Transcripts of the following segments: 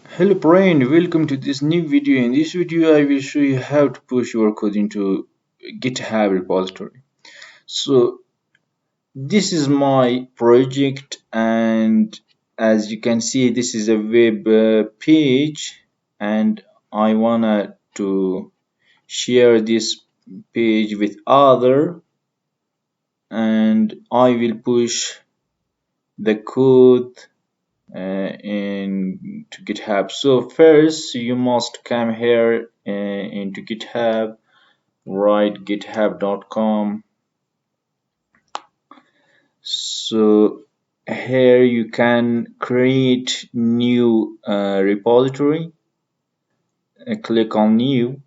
Hello friend, welcome to this new video. In this video I will show you how to push your code into GitHub repository. So this is my project, and as you can see this is a web page, and I wanna to share this page with other, and I will push the code into GitHub. So first you must come here into GitHub, write github.com. So here you can create new repository. Click on new.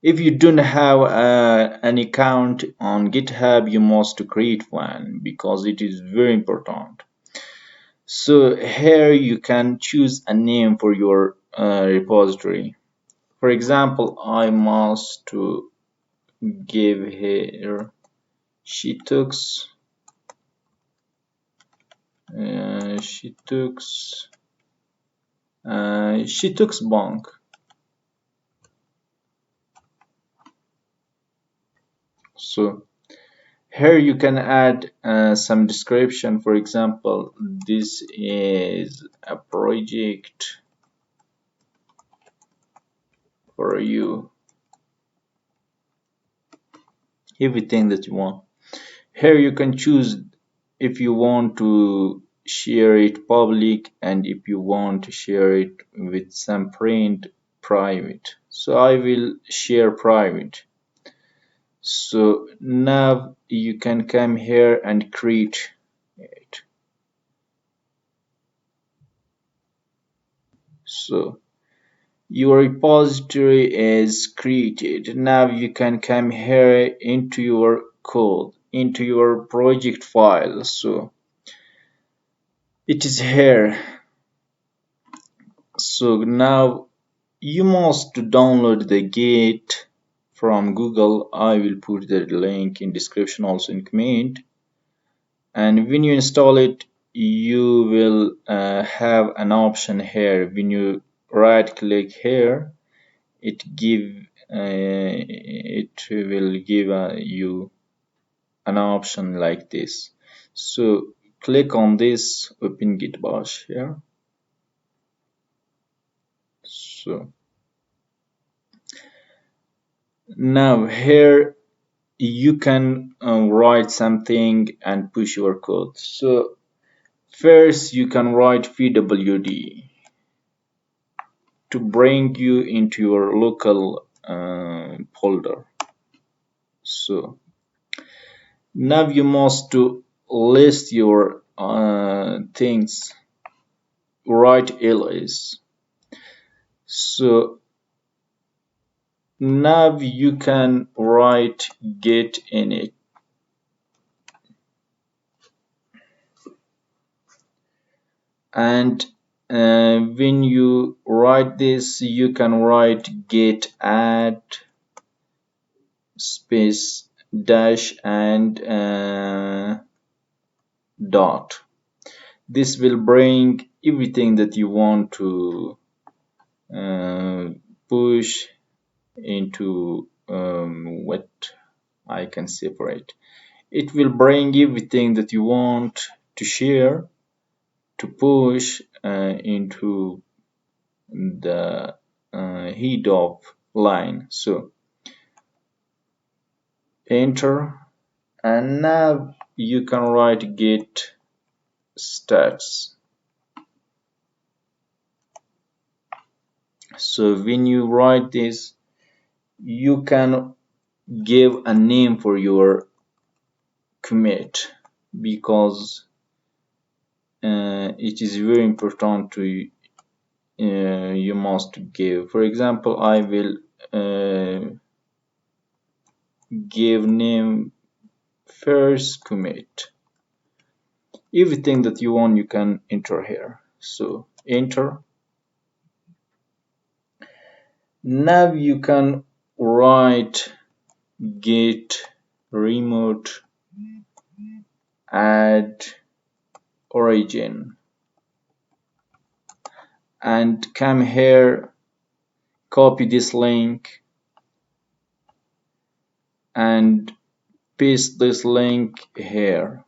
If you don't have an account on GitHub, you must create one because it is very important. So here you can choose a name for your repository. For example, I must to give here she took bank. So here you can add some description. For example, this is a project for you, everything that you want. Here you can choose if you want to share it public and if you want to share it with some friend private. So I will share private. So now you can come here and create it. So your repository is created. Now you can come here into your code, into your project file. So it is here. So now you must download the Git from Google. I will put the link in description, also in comment. And when you install it, you will have an option here. When you right click here, it will give you an option like this. So click on this, open Git bash here. So now here you can write something and push your code. So first you can write pwd to bring you into your local folder. So now you must to list your things, write ls. So now you can write git init, and when you write this you can write git add space dash and dot. This will bring everything that you want to push into what I can separate. It will bring everything that you want to share, to push into the head of line. So enter, and now you can write git stats. So when you write this, you can give a name for your commit, because it is very important to you must give. For example, I will give name first commit. Everything that you want you can enter here. So enter. Now you can write git remote add origin, and come here, copy this link and paste this link here.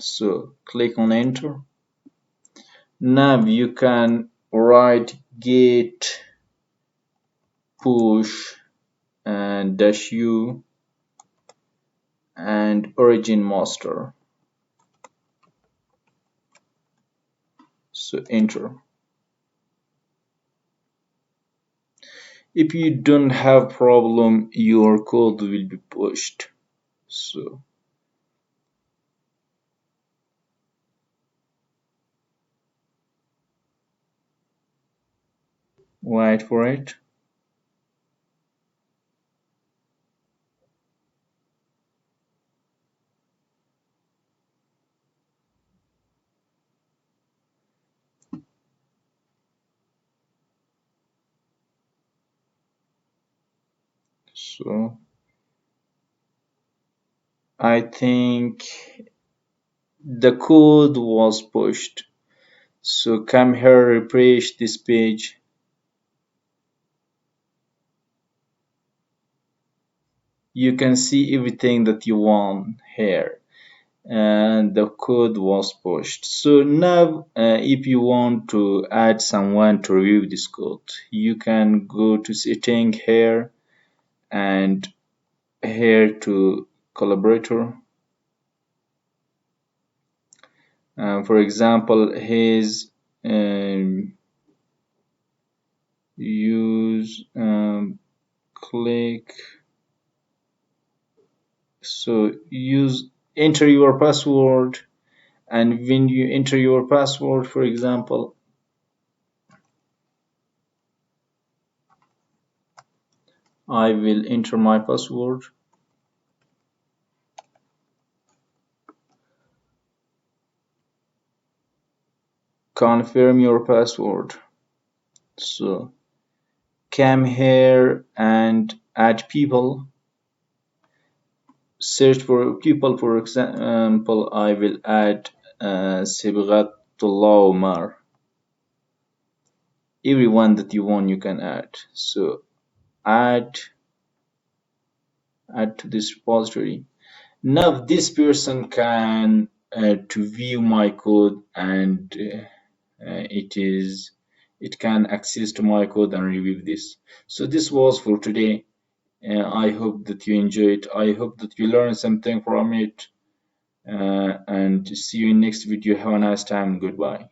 So click on enter. Now you can write git push and dash u and origin master. So enter. If you don't have problem, your code will be pushed. So wait for it. So I think the code was pushed. So come here, refresh this page. You can see everything that you want here, and the code was pushed. So now if you want to add someone to review this code, you can go to setting here and here to collaborator. For example, his use click. So use enter your password, and when you enter your password, for example, I will enter my password. Confirm your password. So come here and add people. Search for people. For example, I will add Sibghatullah Omar. Everyone that you want, you can add. So add to this repository. Now this person can to view my code, and it can access to my code and review this. So this was for today. I hope that you enjoyed. I hope that you learned something from it. And see you in next video. Have a nice time. Goodbye.